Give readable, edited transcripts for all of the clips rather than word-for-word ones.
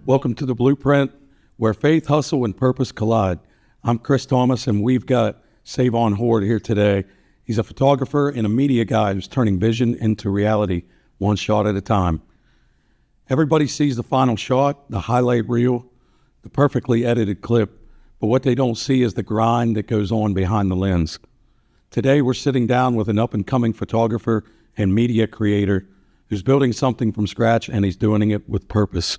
Welcome to The Blueprint, where faith, hustle, and purpose collide. I'm Chris Thomas, and we've got Sayvon Hoard here today. He's a photographer and a media guy who's turning vision into reality, one shot at a time. Everybody sees the final shot, the highlight reel, the perfectly edited clip, but what they don't see is the grind that goes on behind the lens. Today, we're sitting down with an up-and-coming photographer and media creator who's building something from scratch, and he's doing it with purpose.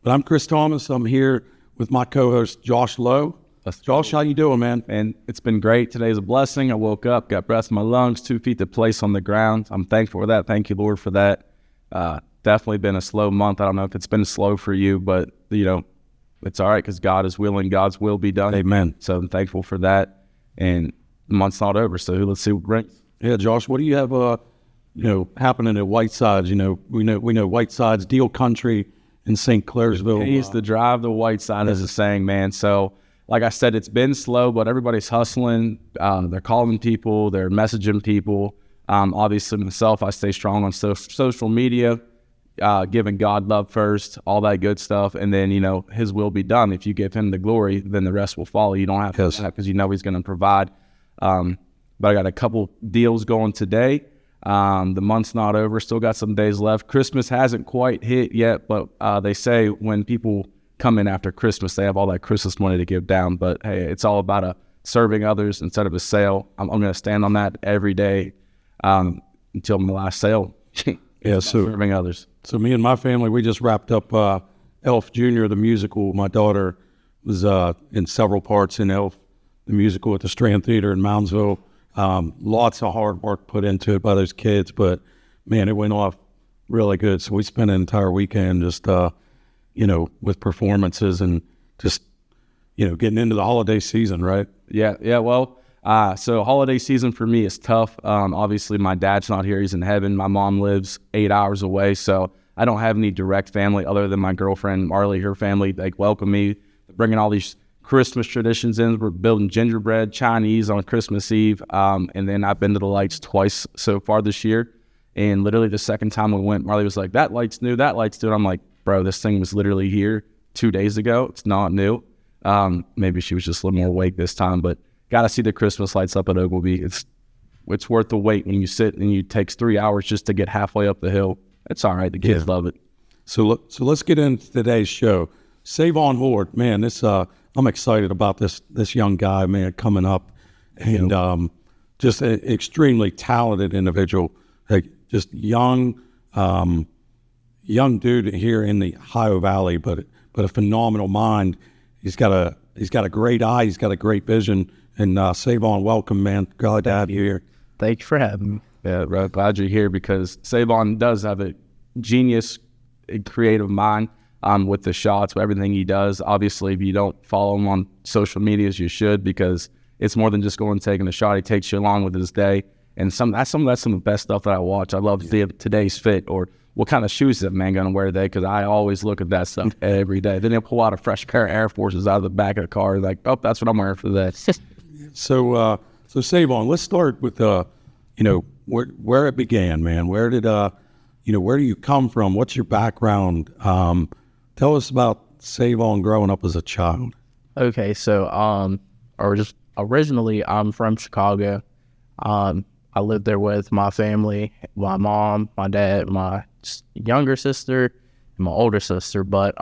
But I'm Chris Thomas. I'm here with my co-host, Josh Lowe. Josh, how you doing, man? And it's been great. Today's a blessing. I woke up, got breath in my lungs, 2 feet to place on the ground. I'm thankful for that. Thank you, Lord, for that. Definitely been a slow month. I don't know if it's been slow for you, but, it's all right because God is willing. God's will be done. Amen. So I'm thankful for that. And the month's not over, so let's see what brings. Yeah, Josh, what do you have, happening at Whitesides? We know Whitesides, Deal Country in St. Clairsville. He used to drive the Whiteside, as a saying, man. So, like I said, it's been slow, but everybody's hustling. They're calling people. They're messaging people. Obviously, myself, I stay strong on social media, giving God love first, all that good stuff. And then, his will be done. If you give him the glory, then the rest will follow. You don't have to, because he's going to provide. But I got a couple deals going today. The month's not over. Still got some days left. Christmas hasn't quite hit yet, but they say when people come in after Christmas, they have all that Christmas money to give down. But hey, it's all about serving others instead of a sale. I'm going to stand on that every day until my last sale. Yeah, so serving others. So me and my family, we just wrapped up Elf Jr., the musical. My daughter was in several parts in Elf, the musical at the Strand Theater in Moundsville. Lots of hard work put into it by those kids, but man, it went off really good. So we spent an entire weekend just, with performances and just, getting into the holiday season, right? Yeah. Well, so holiday season for me is tough. Obviously my dad's not here. He's in heaven. My mom lives 8 hours away. So I don't have any direct family other than my girlfriend, Marley. Her family, they welcome me. They're bringing all these Christmas traditions in. We're building gingerbread, Chinese on Christmas Eve. And then I've been to the lights twice so far this year. And literally the second time we went, Marley was like, that light's new. And I'm like, bro, this thing was literally here 2 days ago. It's not new. Maybe she was just a little more awake this time, but got to see the Christmas lights up at Ogilvy. It's worth the wait when you sit and it takes 3 hours just to get halfway up the hill. It's all right. The kids love it. So let's get into today's show. Sayvon Hoard, man, I'm excited about this young guy, man, coming up, and just an extremely talented individual, like just young dude here in the Ohio Valley, but a phenomenal mind. He's got a great eye. He's got a great vision. And Sayvon, welcome, man. Glad to have you here. Thank you for having me. Yeah, bro, glad you're here because Sayvon does have a genius, creative mind. With the shots, with everything he does. Obviously, if you don't follow him on social medias, you should, because it's more than just going and taking a shot. He takes you along with his day, and that's some of the best stuff that I watch. I love today's fit, or what kind of shoes is that man gonna wear today? Because I always look at that stuff every day. Then he'll pull out a fresh pair of Air Forces out of the back of the car, like, oh, that's what I'm wearing for that. So Sayvon, let's start with where it began, man. Where do you come from? What's your background? Tell us about Sayvon growing up as a child. Okay, so originally I'm from Chicago. I lived there with my family, my mom, my dad, my younger sister, and my older sister. But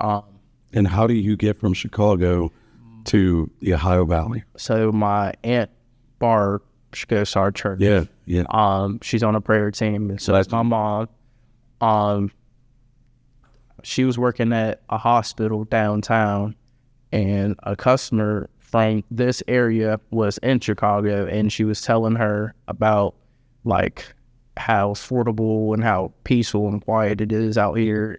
and how do you get from Chicago to the Ohio Valley? So my aunt Barb, she goes to our church. Yeah. She's on a prayer team, and so that's my mom. She was working at a hospital downtown, and a customer from this area was in Chicago, and she was telling her about like how affordable and how peaceful and quiet it is out here.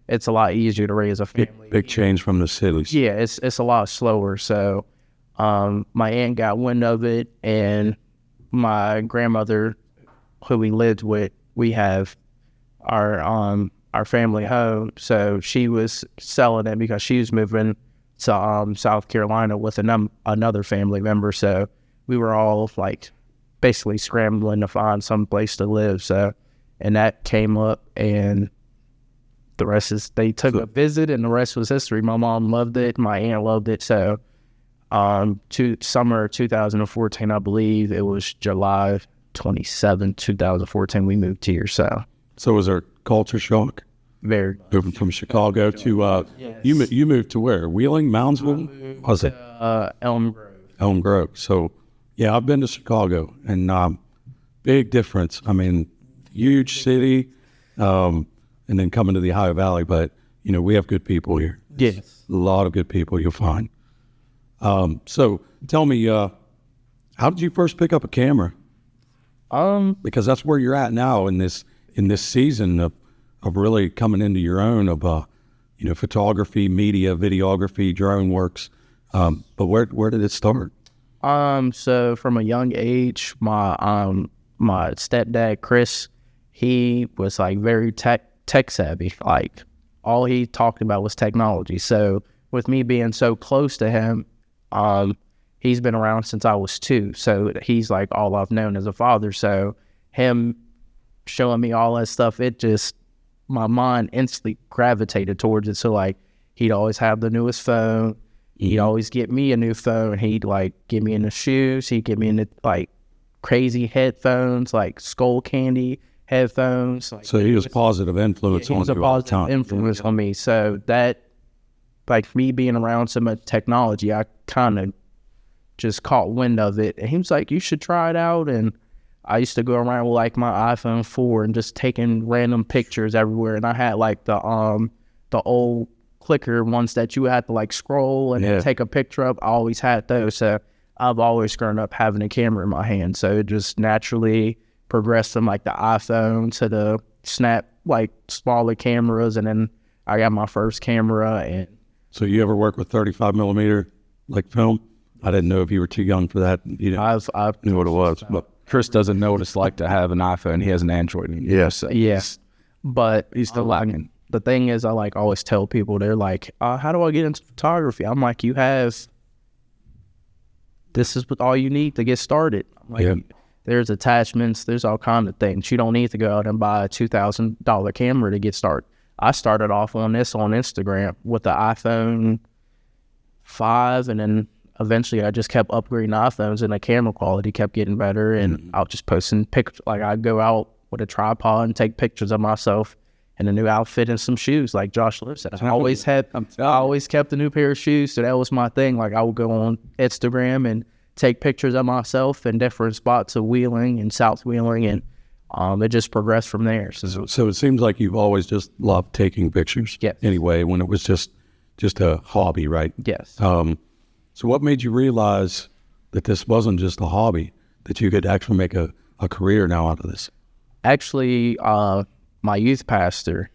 It's a lot easier to raise a family. Big change from the cities. Yeah, it's a lot slower. So my aunt got wind of it, and my grandmother, who we lived with, we have our family home, so she was selling it because she was moving to South Carolina with another family member. So we were all like basically scrambling to find some place to live. So, and that came up, and the rest is, they took a visit and the rest was history. My mom loved it. My aunt loved it. So summer 2014, I believe it was July 27, 2014, we moved here. So was there culture shock? Very. Moving from Chicago to, yes. you moved to where? Wheeling, Moundsville? Was it? Elm Grove. Elm Grove. So, yeah, I've been to Chicago, and big difference. I mean, huge city, and then coming to the Ohio Valley. But, we have good people here. Yes. A lot of good people you'll find. So, tell me, how did you first pick up a camera? Because that's where you're at now in this season of really coming into your own of, photography, media, videography, drone works. But where did it start? So from a young age, my stepdad, Chris, he was like very tech savvy. Like all he talked about was technology. So with me being so close to him, he's been around since I was 2. So he's like all I've known as a father. So him showing me all that stuff, my mind instantly gravitated towards it. So like he'd always have the newest phone. He'd always get me a new phone. He'd like get me in the shoes. He'd get me in the like crazy headphones, like skull candy headphones. Like, so he was a positive influence on you all the time. Influence on me. So that, like me being around so much technology, I kind of just caught wind of it. And he was like, you should try it out. And I used to go around with like my iPhone 4 and just taking random pictures everywhere. And I had like the old clicker ones that you had to like scroll and then take a picture of. I always had those. So I've always grown up having a camera in my hand. So it just naturally progressed from like the iPhone to the Snap, like smaller cameras. And then I got my first camera. And so you ever work with 35 millimeter like film? I didn't know if you were too young for that. I knew what it was, but Chris doesn't know what it's like to have an iPhone. He has an Android. Yes. Yes. But he's still lacking. The thing is, I like always tell people, they're like, how do I get into photography? I'm like, this is all you need to get started. I'm like, there's attachments, there's all kinds of things. You don't need to go out and buy a $2,000 camera to get started. I started off on this on Instagram with the iPhone 5, and then eventually I just kept upgrading iPhones, and the camera quality kept getting better. And I was just posting pictures. Like I'd go out with a tripod and take pictures of myself in a new outfit and some shoes, like Josh Liv said. I always kept a new pair of shoes, so that was my thing. Like I would go on Instagram and take pictures of myself in different spots of Wheeling and South Wheeling, and it just progressed from there. So it seems like you've always just loved taking pictures. Yes. Anyway, when it was just a hobby, right? Yes. So what made you realize that this wasn't just a hobby, that you could actually make a career now out of this? Actually, my youth pastor,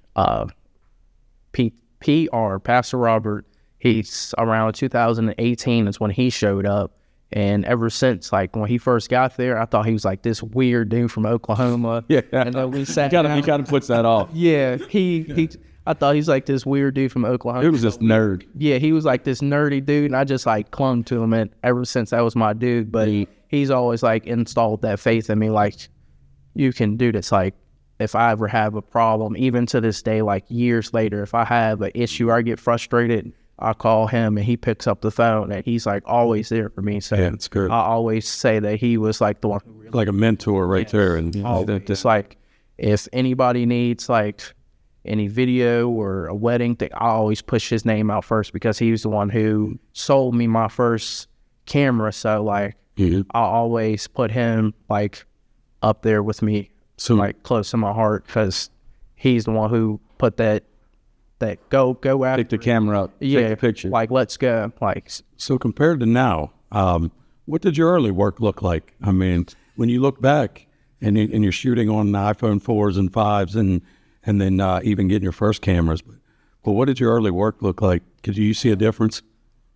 Pastor Robert, he's around 2018 is when he showed up. And ever since, like when he first got there, I thought he was like this weird dude from Oklahoma. Yeah. And then we sat he kind of puts that off. Yeah. I thought he's like this weird dude from Oklahoma. He was this nerd. Yeah, he was like this nerdy dude, and I just like clung to him, and ever since that was my dude. But he's always like installed that faith in me, like you can do this. Like if I ever have a problem, even to this day, like years later, if I have an issue or I get frustrated, I call him and he picks up the phone, and he's like always there for me. So yeah, it's good. I always say that he was like the one who really, like a mentor right there. And just like if anybody needs like any video or a wedding thing, I always push his name out first, because he was the one who sold me my first camera. So like I always put him like up there with me, so like close to my heart, because he's the one who put that go after. Pick the camera up, take the picture. Like let's go. Like so compared to now, what did your early work look like? I mean, when you look back and you're shooting on iPhone 4s and 5s and then even getting your first cameras, but what did your early work look like? Could you see a difference?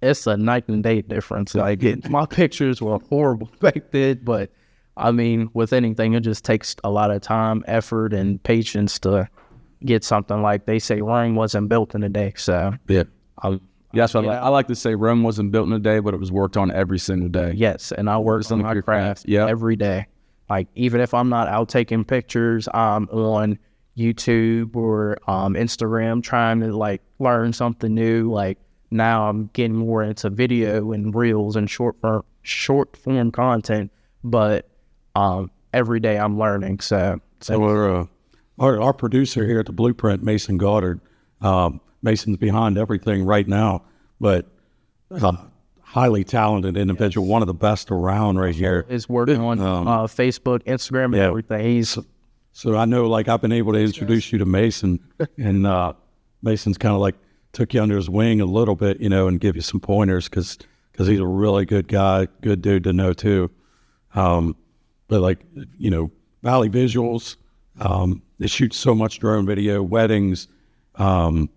It's a night and day difference. Like my pictures were horrible back then, but I mean, with anything, it just takes a lot of time, effort, and patience to get something. Like they say, Rome wasn't built in a day. So yeah, that's what I like to say. Rome wasn't built in a day, but it was worked on every single day. Yes, and I worked on my craft every day. Like even if I'm not out taking pictures, I'm on YouTube or Instagram, trying to like learn something new. Like now I'm getting more into video and reels and short form content, but every day I'm learning. So we're, our producer here at the Blueprint, Mason Goddard, Mason's behind everything right now, but highly talented individual, one of the best around right here. Is working on Facebook, Instagram, and everything. So I know, like, I've been able to introduce you to Mason, and Mason's kind of like took you under his wing a little bit, you know, and give you some pointers because he's a really good guy, good dude to know too. But like, you know, Valley Visuals, they shoot so much drone video, weddings, you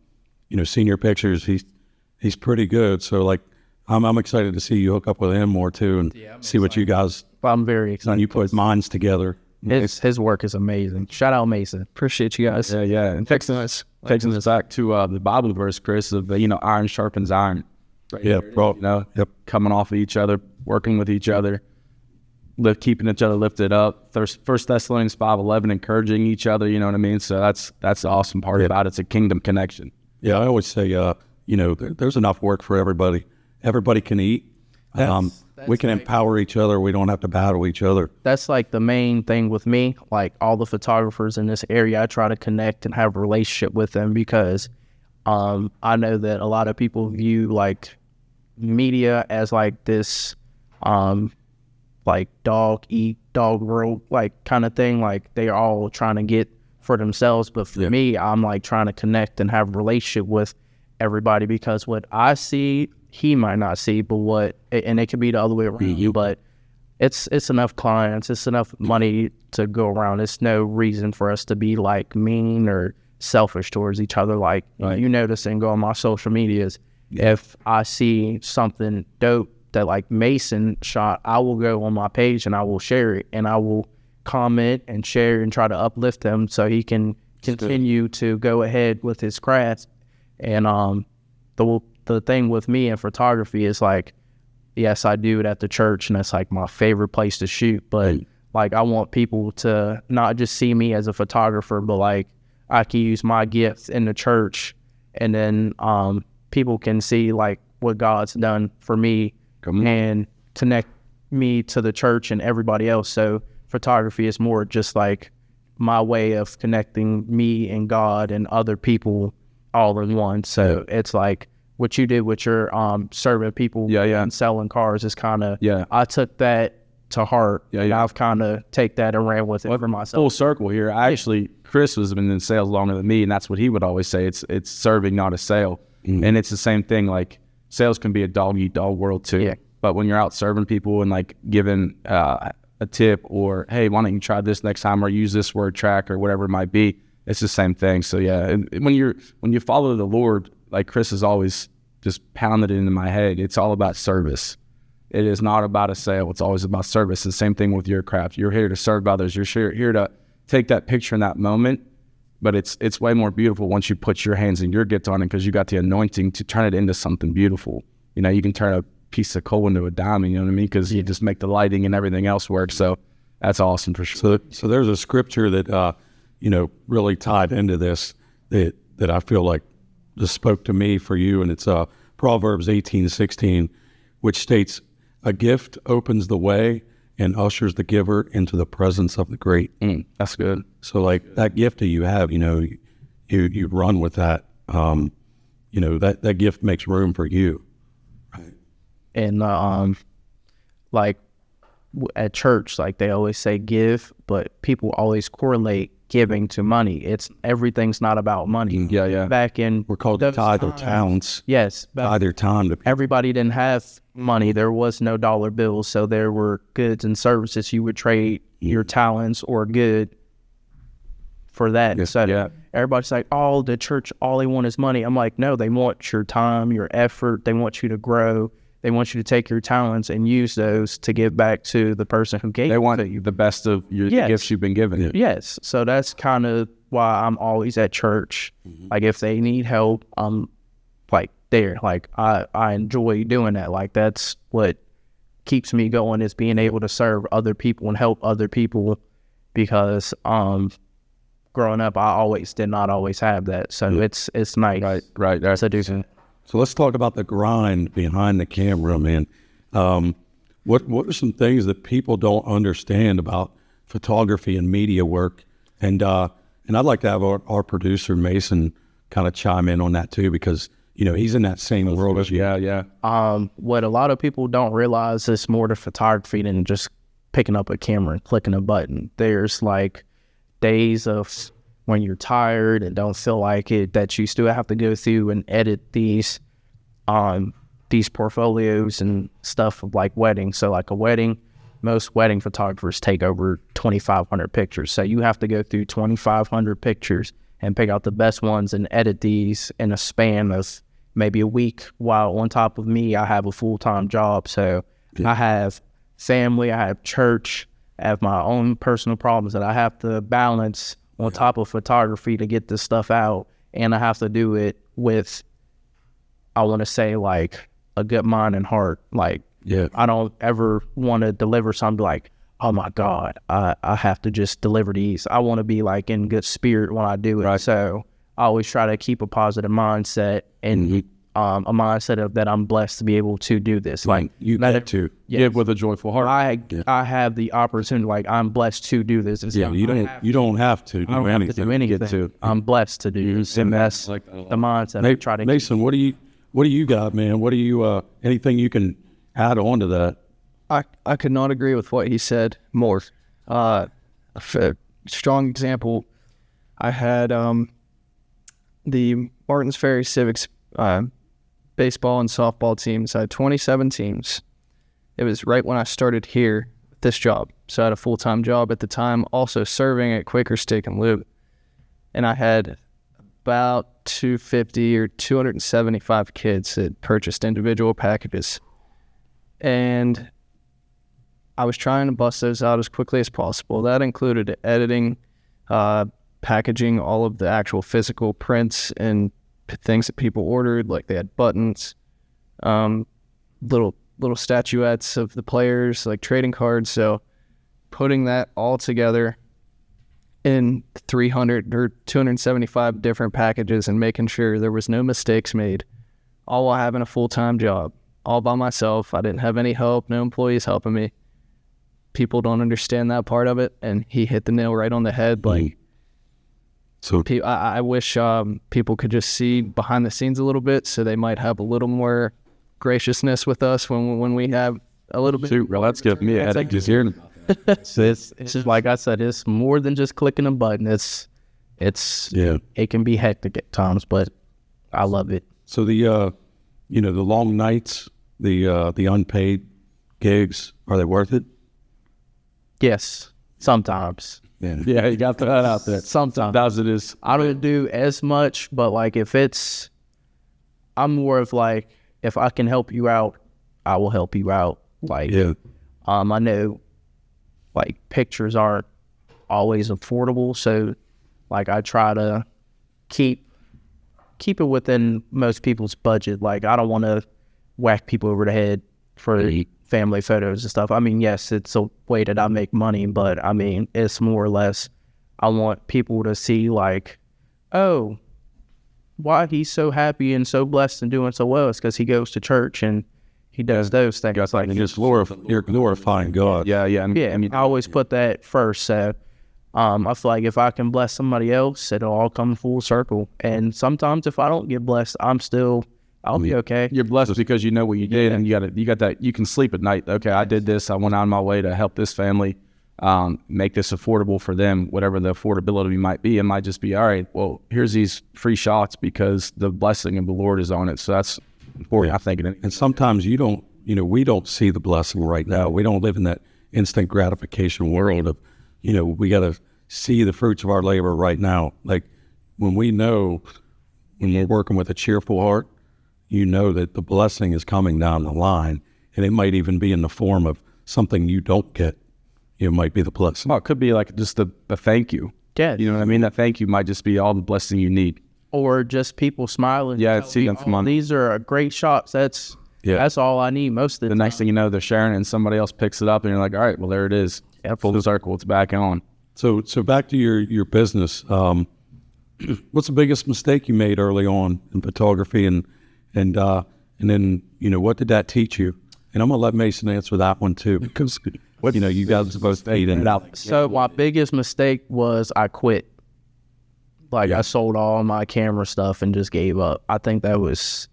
know, senior pictures. He's pretty good. So like, I'm excited to see you hook up with him more too, and see what you guys. I'm very excited. And you put minds together. His work is amazing. Shout out Mason. Appreciate you guys. Yeah. And taking us back to the Bible verse, Chris, of iron sharpens iron. Right bro. You know, coming off of each other, working with each other, keeping each other lifted up. First Thessalonians 5:11, encouraging each other. You know what I mean? So that's the awesome part about it. It's a kingdom connection. Yeah, I always say, you know, there's enough work for everybody. Everybody can eat. We can empower each other. We don't have to battle each other. That's like the main thing with me. Like all the photographers in this area, I try to connect and have a relationship with them because I know that a lot of people view like media as like this like dog eat dog world like kind of thing. Like they're all trying to get for themselves. But for me, I'm like trying to connect and have a relationship with everybody because what I see, he might not see, but and it could be the other way around. But it's enough clients, it's enough money to go around. It's no reason for us to be like mean or selfish towards each other. Like you notice and go on my social medias, if I see something dope that like Mason shot, I will go on my page and I will share it and I will comment and share and try to uplift him so he can continue to go ahead with his craft. And the thing with me in photography is like, yes, I do it at the church and that's like my favorite place to shoot. But like, I want people to not just see me as a photographer, but like I can use my gifts in the church and then people can see like what God's done for me and connect me to the church and everybody else. So photography is more just like my way of connecting me and God and other people all in one. So it's like, what you did with your serving people and selling cars is kind of I took that to heart and I've kind of take that and ran with it for myself. Full circle here. Chris has been in sales longer than me, and that's what he would always say. It's serving, not a sale. And it's the same thing. Like sales can be a dog eat dog world too. But when you're out serving people and like giving a tip or hey, why don't you try this next time or use this word track or whatever it might be, it's the same thing. So and when you follow the Lord, like Chris has always just pounded it into my head, it's all about service. It is not about a sale. It's always about service. The same thing with your craft. You're here to serve others. You're here to take that picture in that moment, but it's way more beautiful once you put your hands and your gift on it because you got the anointing to turn it into something beautiful. You know, you can turn a piece of coal into a diamond, you know what I mean? Because you just make the lighting and everything else work. So that's awesome for sure. So there's a scripture that, you know, really tied into this that I feel like just spoke to me for you, and it's Proverbs 18:16, which states, "A gift opens the way and ushers the giver into the presence of the great." That's good. So like that gift that you have, you know, you run with that. You know, that gift makes room for you. Right. And like at church, like they always say give, but people always correlate giving to money. Everything's not about money. Back in we're called to tithe their talents. Yes, tithe their time to people. Everybody didn't have money. There was no dollar bills, so there were goods and services. You would trade your talents or good for that. Everybody's like, oh, the church, all they want is money. I'm like, no, they want your time, your effort. They want you to grow. They want you to take your talents and use those to give back to the person who gave. They want the best of your gifts you've been given. Yes. So that's kind of why I'm always at church. Like if they need help, I'm like there. Like I enjoy doing that. Like that's what keeps me going, is being able to serve other people and help other people, because growing up, I always did not always have that. So it's nice. Right. That's to do. So let's talk about the grind behind the camera, man. What are some things that people don't understand about photography and media work? And I'd like to have our producer Mason kind of chime in on that too, because he's in that same world as you. Yeah. What a lot of people don't realize is more to photography than just picking up a camera and clicking a button. There's like days of when you're tired and don't feel like it, that you still have to go through and edit these portfolios and stuff of like weddings. So like a wedding, most wedding photographers take over 2,500 pictures. So you have to go through 2,500 pictures and pick out the best ones and edit these in a span of maybe a week. While on top of me, I have a full-time job. So I have family, I have church, I have my own personal problems that I have to balance on top of photography to get this stuff out. And I have to do it with, I want to say, like a good mind and heart. Like, I don't ever want to deliver something like, oh my God, I have to just deliver these. I want to be like in good spirit when I do it. Right. So I always try to keep a positive mindset and a mindset of that I'm blessed to be able to do this. Like you get to give with a joyful heart. I have the opportunity. Like I'm blessed to do this. You don't have to do anything. I'm blessed to do this, and that's like the mindset. I try to Mason, what do you got, man? What do you anything you can add on to that? I could not agree with what he said more. A strong example, I had the Martins Ferry Civics baseball and softball teams. I had 27 teams. It was right when I started here at this job. So I had a full-time job at the time, also serving at Quaker Steak and Lube. And I had about 250 or 275 kids that purchased individual packages. And I was trying to bust those out as quickly as possible. That included editing, packaging all of the actual physical prints and things that people ordered, like they had buttons, little statuettes of the players, like trading cards. So putting that all together in 300 or 275 different packages and making sure there was no mistakes made, all while having a full-time job, all by myself. I didn't have any help, no employees helping me. People don't understand that part of it, and he hit the nail right on the head. Like, so I wish people could just see behind the scenes a little bit, so they might have a little more graciousness with us when we have a little bit. Shoot, well, that's giving me a headache just hearing about that. So it's just like I said, it's more than just clicking a button. It can be hectic at times, but I love it. So the long nights, the unpaid gigs, are they worth it? Yes, sometimes. Yeah, you got that out there. Sometimes it is. I don't do as much, but like I'm more of like, if I can help you out, I will help you out. Like, I know like pictures aren't always affordable, so like I try to keep it within most people's budget. Like I don't want to whack people over the head for family photos and stuff. I mean, yes, it's a way that I make money, but I mean, it's more or less, I want people to see like, oh, why he's so happy and so blessed and doing so well. It's because he goes to church and he does those things. It's like you're glorifying God. Yeah. I always put that first. So I feel like if I can bless somebody else, it'll all come full circle. And sometimes if I don't get blessed, I'll be okay. You're blessed because you know what you did, and you got that. You can sleep at night. Okay, I did this. I went out of my way to help this family, make this affordable for them. Whatever the affordability might be, it might just be all right. Well, here's these free shots because the blessing of the Lord is on it. So that's important. I think. And sometimes we don't see the blessing right now. We don't live in that instant gratification world of, we got to see the fruits of our labor right now. Like when we're working with a cheerful heart, that the blessing is coming down the line, and it might even be in the form of something you don't get. It might be the blessing. Oh, it could be like just a thank you. Yeah. You know what I mean? That thank you might just be all the blessing you need. Or just people smiling. Yeah, see them from these are great shots. That's all I need most of the time. Next thing you know, they're sharing it and somebody else picks it up and you're like, all right, well, there it is. Yeah, full circle. It's back on. So back to your business. What's the biggest mistake you made early on in photography, and then what did that teach you? And I'm gonna let Mason answer that one too, because you guys both ate in. So my biggest mistake was I quit. I sold all my camera stuff and just gave up. I think that was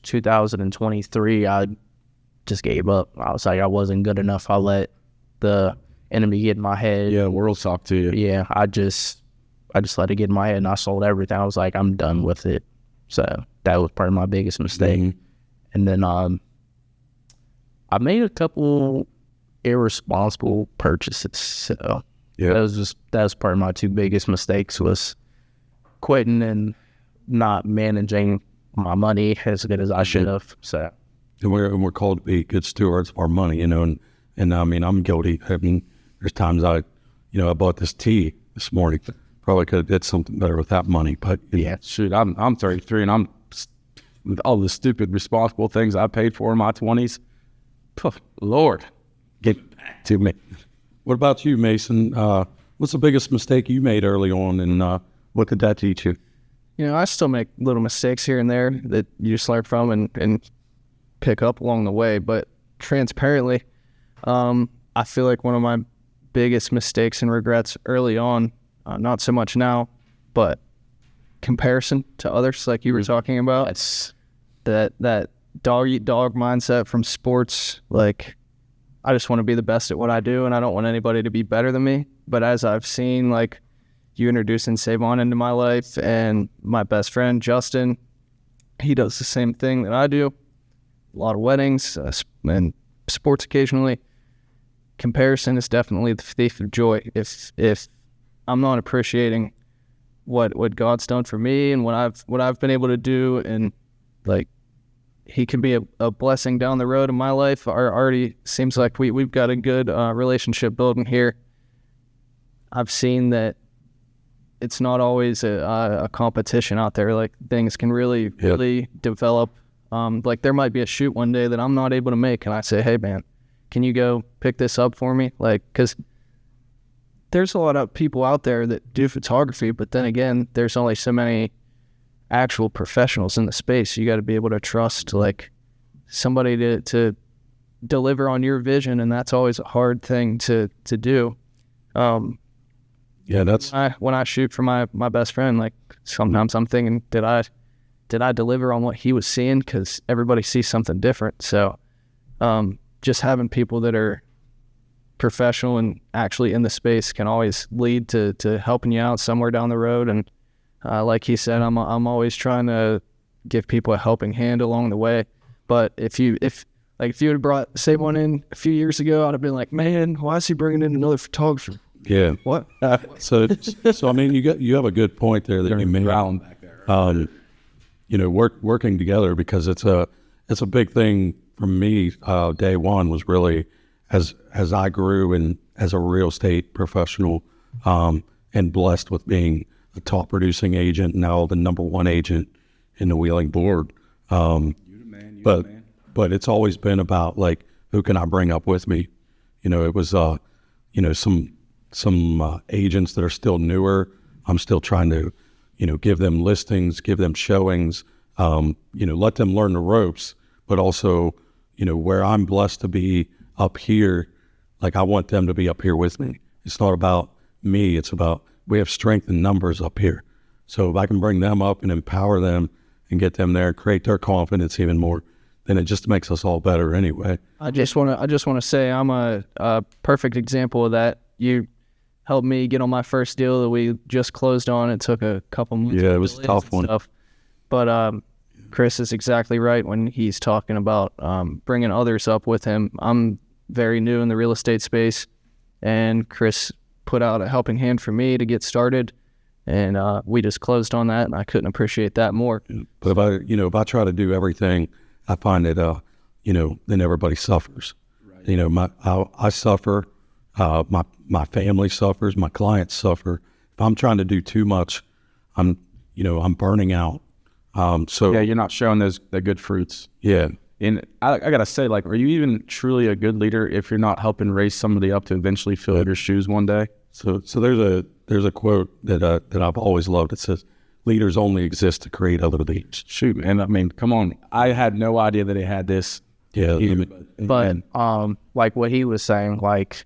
2023. I just gave up. I was like, I wasn't good enough. I let the enemy get in my head. Yeah, world talk to you. Yeah, I just let it get in my head, and I sold everything. I was like, I'm done with it. So that was probably my biggest mistake. Mm-hmm. And then I made a couple irresponsible purchases. So that was part of my two biggest mistakes, was quitting and not managing my money as good as I should have. So and we're called to be good stewards of our money, and I mean, I'm guilty. I mean, there's times I bought this tea this morning. Probably could have did something better with that money, but yeah, shoot, I'm 33, and I'm with all the stupid responsible things I paid for in my 20s. Lord, get back to me. What about you, Mason? What's the biggest mistake you made early on, and what did that teach you? I still make little mistakes here and there that you just learn from and pick up along the way. But transparently, I feel like one of my biggest mistakes and regrets early on, not so much now, but comparison to others, like you were talking about. that's That dog eat dog mindset from sports. Like, I just want to be the best at what I do, and I don't want anybody to be better than me. But as I've seen, like, you introducing Sayvon into my life, and my best friend, Justin, he does the same thing that I do. A lot of weddings and sports occasionally. Comparison is definitely the thief of joy. If I'm not appreciating what God's done for me and what I've been able to do, and like, he can be a blessing down the road in my life. Already seems like we've got a good relationship building here. I've seen that it's not always a competition out there. Like, things can really develop. Like, there might be a shoot one day that I'm not able to make, and I say, hey man, can you go pick this up for me? Like, because there's a lot of people out there that do photography, but then again, there's only so many actual professionals in the space. You got to be able to trust like somebody to deliver on your vision, and that's always a hard thing to do. That's when I shoot for my best friend, like, sometimes I'm thinking, did I deliver on what he was seeing? Because everybody sees something different. So just having people that are professional and actually in the space can always lead to helping you out somewhere down the road. And like he said, I'm always trying to give people a helping hand along the way. But if you would have brought Sayvon in a few years ago, I'd have been like, man, why is he bringing in another photographer? Yeah. What? So I mean, you have a good point there that you made. Back there. Working together, because it's a big thing for me. Day one was really as I grew and as a real estate professional, and blessed with being a top producing agent, now the number one agent in the Wheeling board. But it's always been about, like, who can I bring up with me? It was some agents that are still newer. I'm still trying to give them listings, give them showings, let them learn the ropes, but also where I'm blessed to be up here, like, I want them to be up here with me. It's not about me, it's about, we have strength in numbers up here. So if I can bring them up and empower them and get them there, create their confidence even more, then it just makes us all better anyway. I just want to say I'm a perfect example of that. You helped me get on my first deal that we just closed on. It took a couple months. Yeah, it was a tough one. But Chris is exactly right when he's talking about bringing others up with him. I'm very new in the real estate space, and Chris put out a helping hand for me to get started, and we just closed on that, and I couldn't appreciate that more. But if I try to do everything, I find that then everybody suffers. Right. I suffer, my family suffers, my clients suffer. If I'm trying to do too much, I'm burning out. So yeah, you're not showing the good fruits. Yeah. And I gotta say, like, are you even truly a good leader if you're not helping raise somebody up to eventually fill your shoes one day? So there's a quote that I've always loved. It says, "Leaders only exist to create other leaders." Shoot, man. I mean, come on. I had no idea that they had this. Yeah. But like what he was saying, like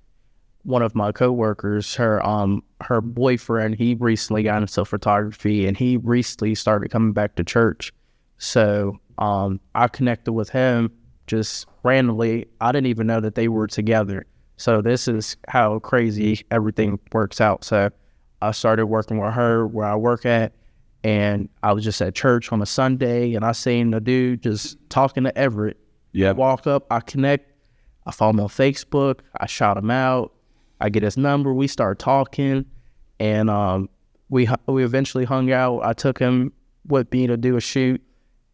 one of my coworkers, her boyfriend, he recently got into photography and he recently started coming back to church. So I connected with him just randomly. I didn't even know that they were together. So this is how crazy everything works out. So I started working with her where I work at, and I was just at church on a Sunday, and I seen the dude just talking to Everett. Yeah. I walk up, I connect, I follow him on Facebook, I shout him out, I get his number, we start talking, and we eventually hung out. I took him with me to do a shoot,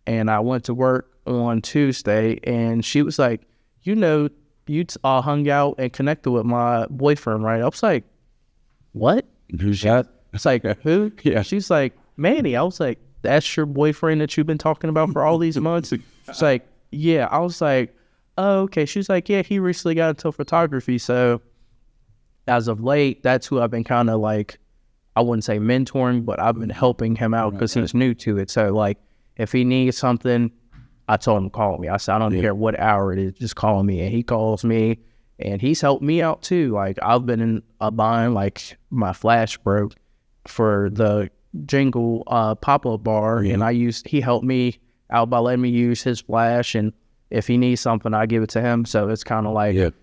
and I went to work on Tuesday, and she was like, you hung out and connected with my boyfriend, right? I was like, what? Who's that? It's like, who? Yeah. She's like, Manny. I was like, that's your boyfriend that you've been talking about for all these months? It's like, yeah. I was like, oh, okay. She's like, yeah, he recently got into photography. So as of late, that's who I've been kind of like, I wouldn't say mentoring, but I've been helping him out because he's new to it. So like, if he needs something, I told him to call me. I said, I don't care what hour it is, just call me. And he calls me, and he's helped me out too. Like, I've been in a bind, like my flash broke for the Jingle pop-up bar, and he helped me out by letting me use his flash, and if he needs something, I give it to him. So it's kind of like,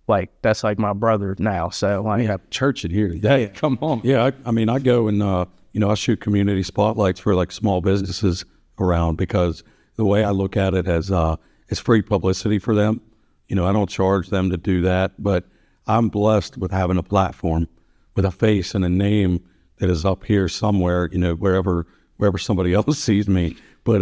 like that's like my brother now. So like, We have church in here today. Come on. Yeah, I mean, I go and, I shoot community spotlights for like small businesses around, because the way I look at it as it's free publicity for them. I don't charge them to do that, but I'm blessed with having a platform with a face and a name that is up here somewhere, wherever somebody else sees me. But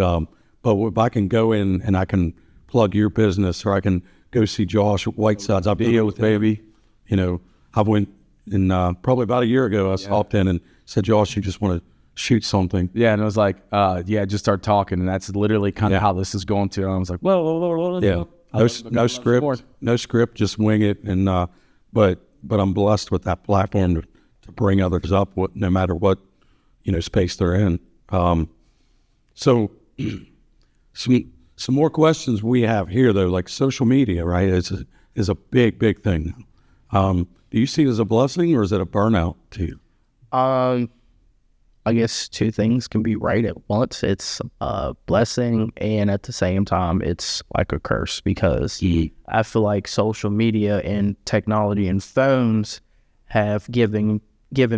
if I can go in and I can plug your business, or I can go see Josh Whiteside's, I've been with baby. I went in probably about a year ago. I stopped in and said, Josh, you just want to shoot something? Yeah, and it was like, just start talking, and that's literally kind of how this is going to. And I was like, whoa. Yeah, no script, just wing it. And but I'm blessed with that platform to bring others up, no matter what space they're in. So some more questions we have here, though, like social media, right? Is a big thing. Do you see it as a blessing, or is it a burnout to you? I guess two things can be right at once. It's a blessing, and at the same time, it's like a curse, because I feel like social media and technology and phones have given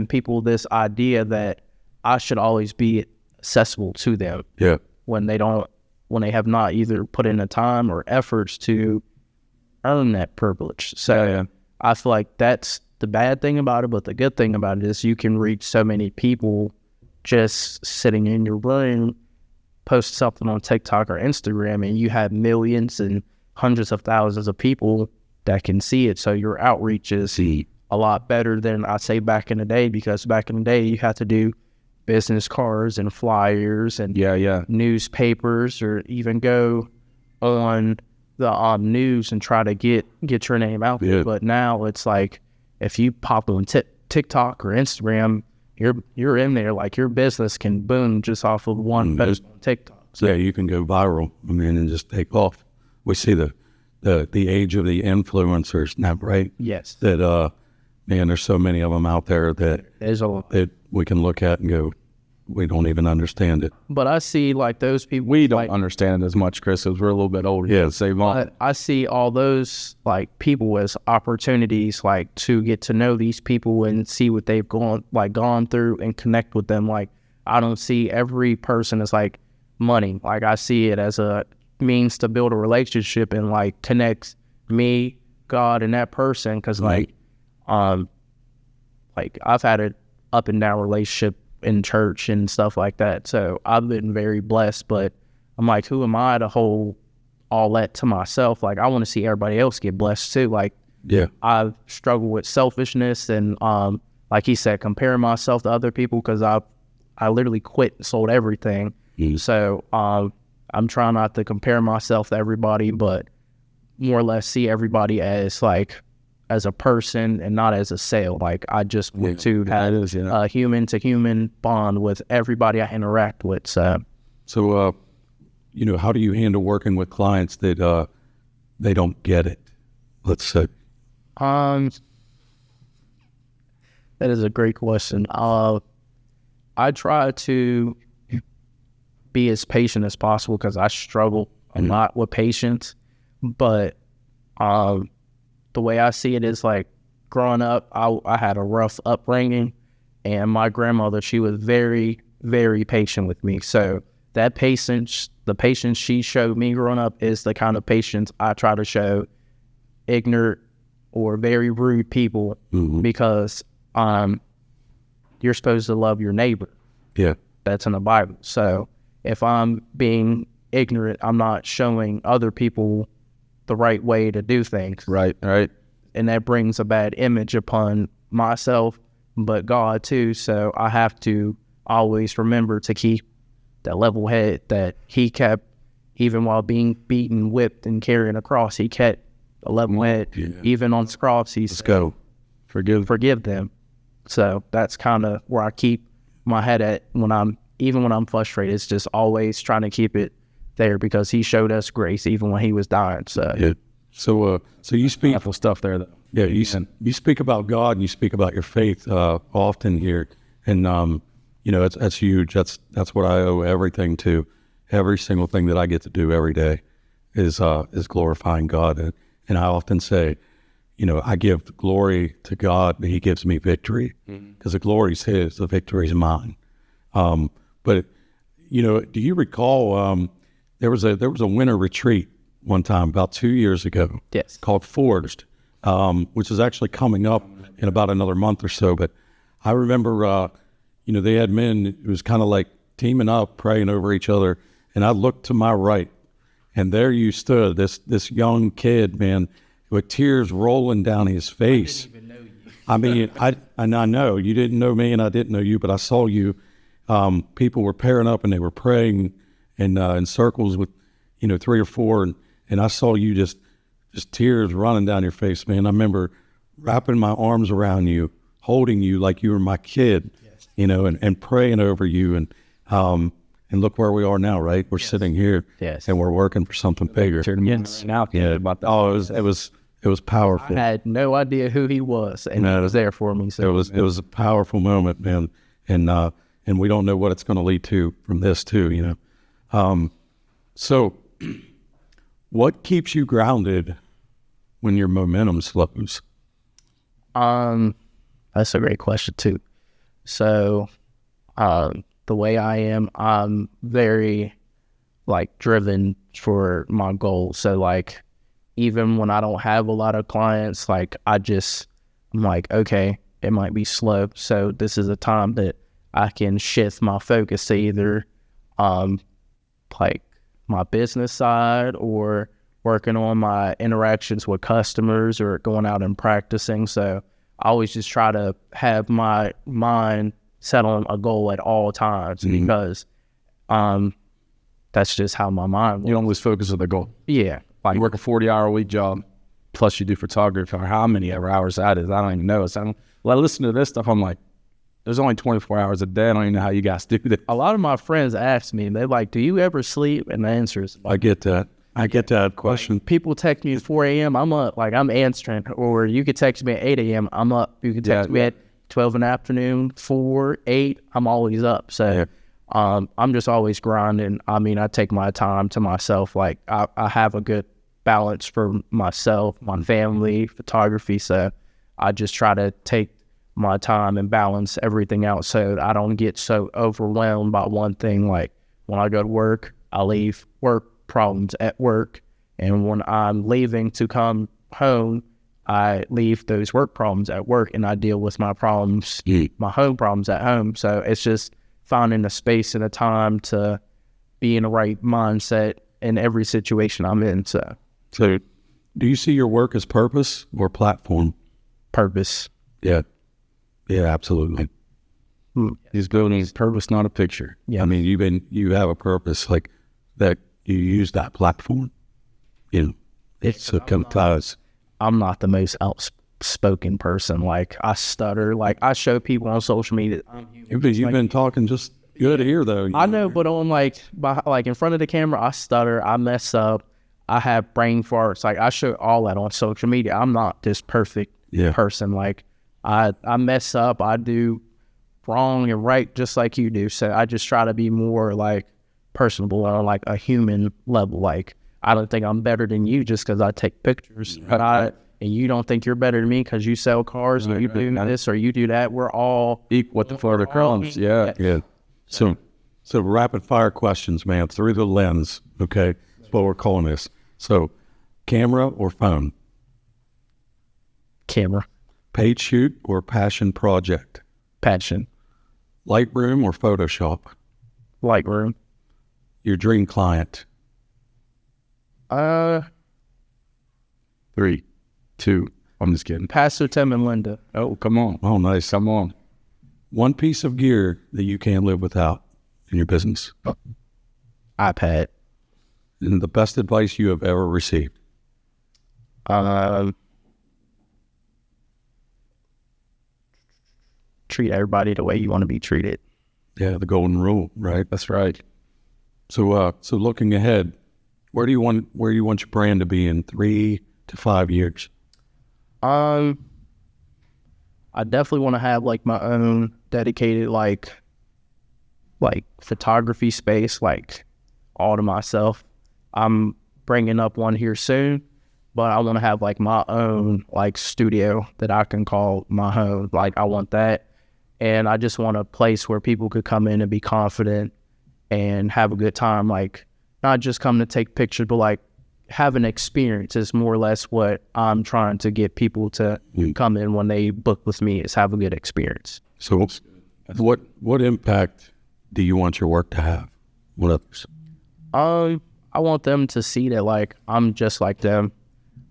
people this idea that I should always be accessible to them. Yeah. When they have not either put in the time or efforts to earn that privilege. So I feel like that's the bad thing about it, but the good thing about it is you can reach so many people just sitting in your room, post something on TikTok or Instagram, and you have millions and hundreds of thousands of people that can see it. So your outreach is a lot better than I say back in the day, because back in the day you had to do business cards and flyers and newspapers, or even go on the news and try to get your name out there. But now it's like, if you pop on TikTok or Instagram, you're in there. Like, your business can boom just off of one post on TikTok. So you can go viral. And just take off. We see the age of the influencers now, right? Yes. That there's so many of them out there that we can look at and go, we don't even understand it. But I see like those people. We don't understand it as much, Chris, because we're a little bit older. Yeah, Sayvon. But I see all those like people as opportunities, like to get to know these people and see what they've gone through and connect with them. Like, I don't see every person as like money. Like, I see it as a means to build a relationship and like connect me, God, and that person. Because like I've had an up and down relationship in church and stuff like that. So I've been very blessed, but I'm like, who am I to hold all that to myself? Like, I want to see everybody else get blessed too. Like, I've struggled with selfishness and, like he said, comparing myself to other people, because I literally quit and sold everything. So I'm trying not to compare myself to everybody, but more or less see everybody as like as a person and not as a sale. Like I just want to have a human to human bond with everybody I interact with. So how do you handle working with clients that they don't get it? Let's say. That is a great question. I try to be as patient as possible because I struggle a lot with patience. But the way I see it is like growing up, I had a rough upbringing, and my grandmother, she was very, very patient with me. So that patience, the patience she showed me growing up is the kind of patience I try to show ignorant or very rude people because you're supposed to love your neighbor. Yeah. That's in the Bible. So if I'm being ignorant, I'm not showing other people the right way to do things. Right. And that brings a bad image upon myself, but God too. So I have to always remember to keep that level head that he kept, even while being beaten, whipped, and carrying a cross. He kept a level head. Yeah. Even on the cross, he said, forgive them. So that's kind of where I keep my head at when I'm frustrated. It's just always trying to keep it there because he showed us grace even when he was dying. So yeah. So you speak powerful stuff there, though. Yeah, you speak about God and you speak about your faith often here, and that's huge. That's what I owe everything to. Every single thing that I get to do every day is glorifying God, and I often say, I give glory to God, but He gives me victory because the glory's His, the victory's mine. But do you recall there was a winter retreat one time about 2 years ago? Yes. Called Forged, which is actually coming up in about another month or so. But I remember, they had men. It was kind of like teaming up, praying over each other, and I looked to my right, and there you stood, this young kid, man, with tears rolling down his face. I didn't even know you. I mean, I know you didn't know me, and I didn't know you, but I saw you. People were pairing up, and they were praying in circles with, 3 or 4, and I saw you just tears running down your face, man. I remember wrapping my arms around you, holding you like you were my kid, yes. And praying over you, and look where we are now, right? We're sitting here, yes. And we're working for something bigger. Yes. It was powerful. I had no idea who he was, and he was there for me. So it was a powerful moment, man, and we don't know what it's going to lead to from this too, So, what keeps you grounded when your momentum slows? That's a great question too. So, the way I am, I'm very driven for my goals. So even when I don't have a lot of clients, I'm like, okay, it might be slow. So this is a time that I can shift my focus to either, my business side or working on my interactions with customers or going out and practicing. So I always just try to have my mind set on a goal at all times because that's just how my mind works. You don't lose focus on the goal. Yeah. You work a 40-hour-a-week job, plus you do photography, or how many hours that is, I don't even know. So I listen to this stuff, I'm like, there's only 24 hours a day. I don't even know how you guys do this. A lot of my friends ask me, they're like, do you ever sleep? And the answer is, I get that. I get that question. People text me at 4 a.m., I'm up, I'm answering. Or you could text me at 8 a.m., I'm up. You could text me at 12 in the afternoon, 4, 8, I'm always up. So I'm just always grinding. I mean, I take my time to myself. I have a good balance for myself, my family, photography. So I just try to take my time and balance everything out so I don't get so overwhelmed by one thing. Like when I go to work, I leave work problems at work. And when I'm leaving to come home, I leave those work problems at work and I deal with my problems, my home problems at home. So it's just finding a space and a time to be in the right mindset in every situation I'm in. So do you see your work as purpose or platform? Purpose. Yeah, absolutely. He's building his purpose, not a picture. Yeah. I mean, you have a purpose that you use that platform. It's a complies. I'm not the most spoken person. Like I stutter. Like I show people on social media. You've been talking just good here, though. I know, but on like in front of the camera, I stutter. I mess up. I have brain farts. Like I show all that on social media. I'm not this perfect person. Like I mess up. I do wrong and right just like you do. So I just try to be more like personable on like a human level. Like I don't think I'm better than you just because I take pictures. And you don't think you're better than me because you sell cars and you do this or you do that. We're all equal with the Florida crumbs. Yeah. So rapid fire questions, man, through the lens. Okay, that's what we're calling this. So, camera or phone? Camera. Paid shoot or passion project? Passion. Lightroom or Photoshop? Lightroom. Your dream client? 3, 2. I'm just kidding. Pastor Tim and Linda. Oh, come on. Oh, nice. Come on. One piece of gear that you can't live without in your business? iPad. And the best advice you have ever received? Treat everybody the way you want to be treated. Yeah, the golden rule, right? That's right. So looking ahead, where do you want your brand to be in 3 to 5 years? I definitely want to have like my own dedicated like photography space, like all to myself. I'm bringing up one here soon, but I want to have like my own like studio that I can call my home. Like I want that. And I just want a place where people could come in and be confident and have a good time. Like not just come to take pictures, but like have an experience is more or less what I'm trying to get people to come in when they book with me, is have a good experience. So what impact do you want your work to have? What others? I want them to see that like I'm just like them.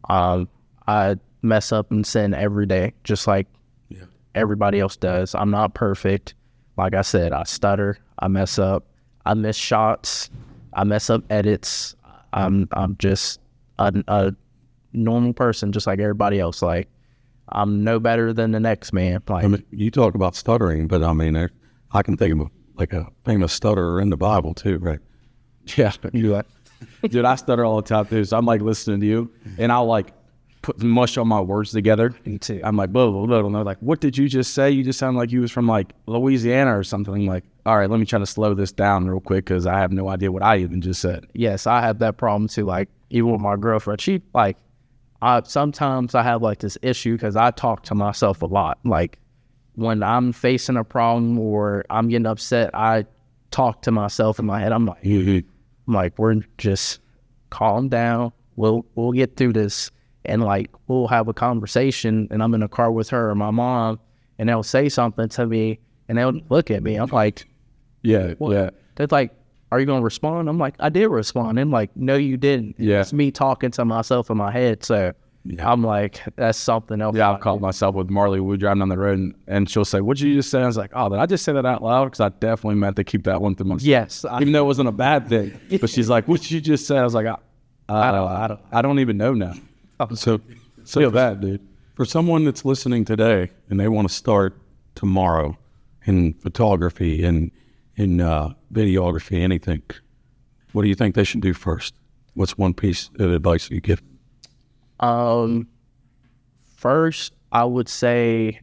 I mess up and sin every day, just like everybody else does. I'm not perfect. Like I said, I stutter, I mess up, I miss shots, I mess up edits. I'm just a normal person, just like everybody else. Like I'm no better than the next man. Like I mean, you talk about stuttering, but I mean, I can think of like a famous stutterer in the Bible too, right? Yeah, dude, I stutter all the time too. So I'm like listening to you, and I'll like mush all my words together. me too. I'm like, blah, blah, blah, blah. And they're like, what did you just say? You just sound like you was from like Louisiana or something. I'm like, all right, let me try to slow this down real quick because I have no idea what I even just said. Yes, I have that problem too. Like even with my girlfriend, she like, sometimes I have like this issue because I talk to myself a lot. Like when I'm facing a problem or I'm getting upset, I talk to myself in my head. I'm like, we're just calm down. We'll get through this. And like, we'll have a conversation and I'm in a car with her or my mom and they'll say something to me and they'll look at me. I'm like, yeah. They're like, are you going to respond? I'm like, I did respond. And like, no, you didn't. Yeah. It's me talking to myself in my head. So I'm like, that's something else. Yeah, I've caught myself with Marley. We're driving down the road and she'll say, what'd you just say? I was like, oh, did I just say that out loud? Because I definitely meant to keep that one to myself. Yes. Even though it wasn't a bad thing. But she's like, what did you just say? I was like, I don't even know now. So Feel bad, dude. For someone that's listening today and they want to start tomorrow in photography and in videography, anything, what do you think they should do first? What's one piece of advice you give? First, I would say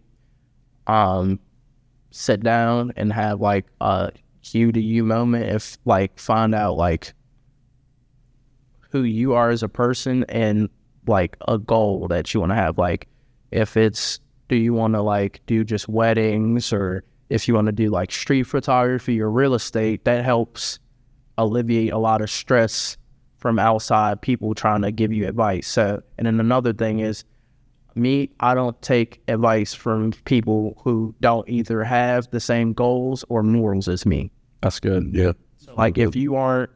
sit down and have like a you to you moment. If like find out like who you are as a person and like a goal that you want to have. Like if it's, do you want to like do just weddings, or if you want to do like street photography or real estate, that helps alleviate a lot of stress from outside people trying to give you advice. So, and then another thing is I don't take advice from people who don't either have the same goals or morals as me. That's good. Yeah. So like if you aren't,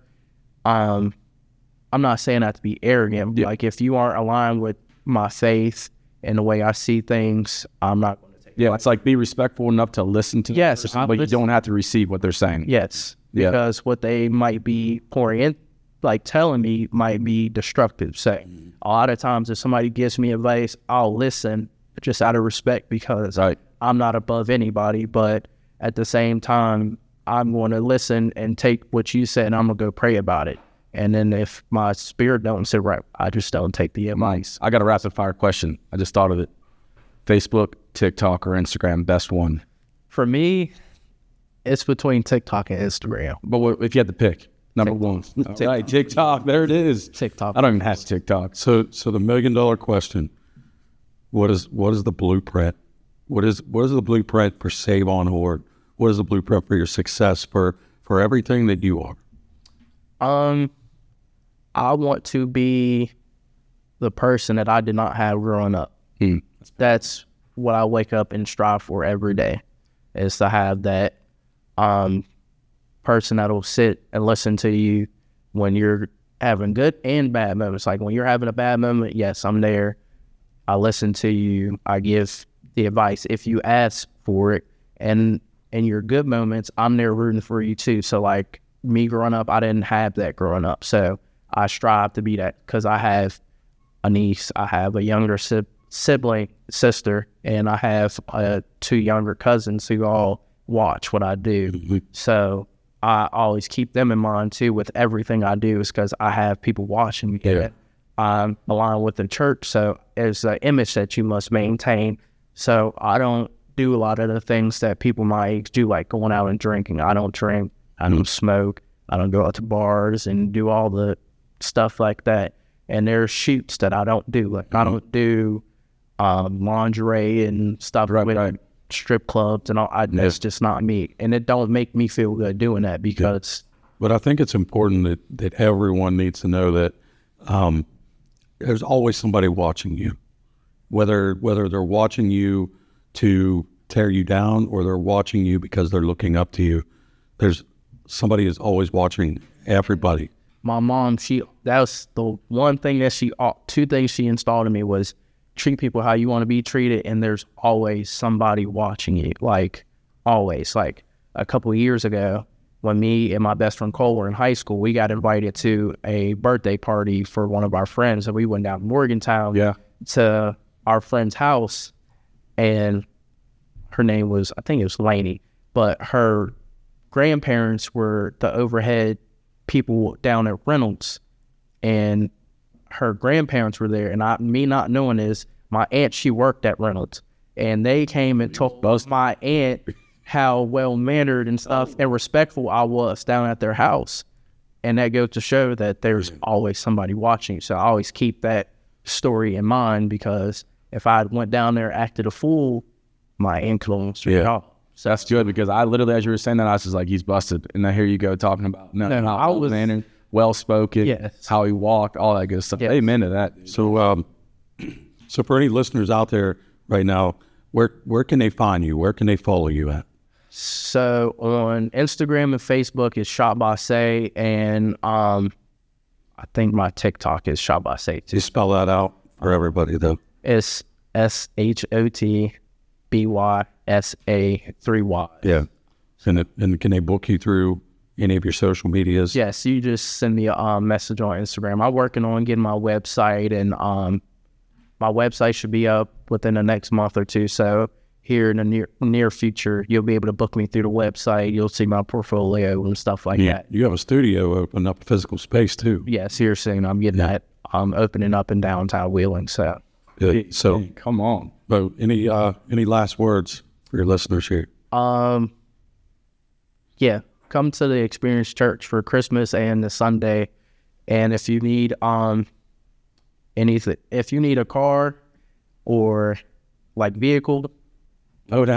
I'm not saying that to be arrogant, but like if you aren't aligned with my faith and the way I see things, I'm not going to take advice. It's like be respectful enough to listen to yes, the person, but you don't have to receive what they're saying. Yes, because what they might be pouring in, like telling me, might be destructive. So a lot of times if somebody gives me advice, I'll listen just out of respect, because Right. I'm not above anybody, but at the same time, I'm going to listen and take what you said, and I'm going to go pray about it. And then if my spirit don't sit right, I just don't take the advice. I got a rapid fire question. I just thought of it. Facebook, TikTok, or Instagram, best one? For me, it's between TikTok and Instagram. But if you had to pick, number one. All right, TikTok. There it is. TikTok. I don't even have TikTok. So the $1 million question: what is the blueprint? What is the blueprint for Sayvon Hoard? What is the blueprint for your success for everything that you are? I want to be the person that I did not have growing up. That's what I wake up and strive for every day, is to have that person that'll sit and listen to you when you're having good and bad moments. Like when you're having a bad moment, yes, I'm there. I listen to you. I give the advice if you ask for it. And in your good moments, I'm there rooting for you too. So like me growing up, I didn't have that growing up. So I strive to be that, because I have a niece, I have a younger sibling, sister, and I have 2 younger cousins who all watch what I do. So I always keep them in mind too with everything I do, is because I have people watching me. Yeah. I'm aligned with the church, so it's an image that you must maintain. So I don't do a lot of the things that people my age do, like going out and drinking. I don't drink, I don't smoke, I don't go out to bars and do all the stuff like that. And there's shoots that I don't do. Like I don't do lingerie and stuff with strip clubs and all. That's just not me. And it don't make me feel good doing that, because... But I think it's important that everyone needs to know that there's always somebody watching you, whether they're watching you to tear you down or they're watching you because they're looking up to you. There's somebody is always watching everybody. My mom, that was the one thing that 2 things she installed in me was treat people how you want to be treated, and there's always somebody watching you, like always. Like a couple of years ago, when me and my best friend Cole were in high school, we got invited to a birthday party for one of our friends, and we went down to Morgantown to our friend's house, and her name was, I think it was Lainey, but her grandparents were the overhead people down at Reynolds, and her grandparents were there. And me not knowing is, my aunt, she worked at Reynolds, and they came and told my aunt how well-mannered and stuff and respectful I was down at their house. And that goes to show that there's always somebody watching. So I always keep that story in mind, because if I went down there, acted a fool, my aunt could almost off. So that's good, because I literally, as you were saying that, I was just like, he's busted. And then here you go talking about I was mannered, well-spoken, how he walked, all that good stuff. Yes. Amen to that. So for any listeners out there right now, where can they find you? Where can they follow you at? So on Instagram and Facebook is Shot by Say, and I think my TikTok is Shot by Say too. Just spell that out for everybody though. It's SHOTBYSA3Y. Yeah. And can they book you through any of your social medias? Yes, you just send me a message on Instagram. I'm working on getting my website, and my website should be up within the next month or two. So here in the near future, you'll be able to book me through the website. You'll see my portfolio and stuff like that. You have a studio open up, physical space too. Yes, here soon. I'm getting that opening up in downtown Wheeling. So Come on. But any last words for your listeners here? Yeah, come to the Experience Church for Christmas and the Sunday. And if you need anything, if you need a car or like vehicle, and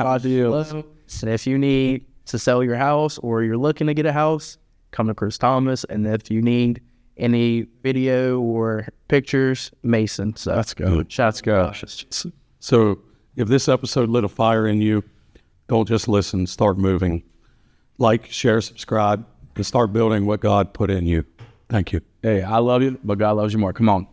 if you need to sell your house or you're looking to get a house, come to Chris Thomas. And if you need any video or pictures, Mason. So that's good. Shots go. So if this episode lit a fire in you, don't just listen, start moving. Like, share, subscribe, and start building what God put in you. Thank you. Hey, I love you, but God loves you more. Come on.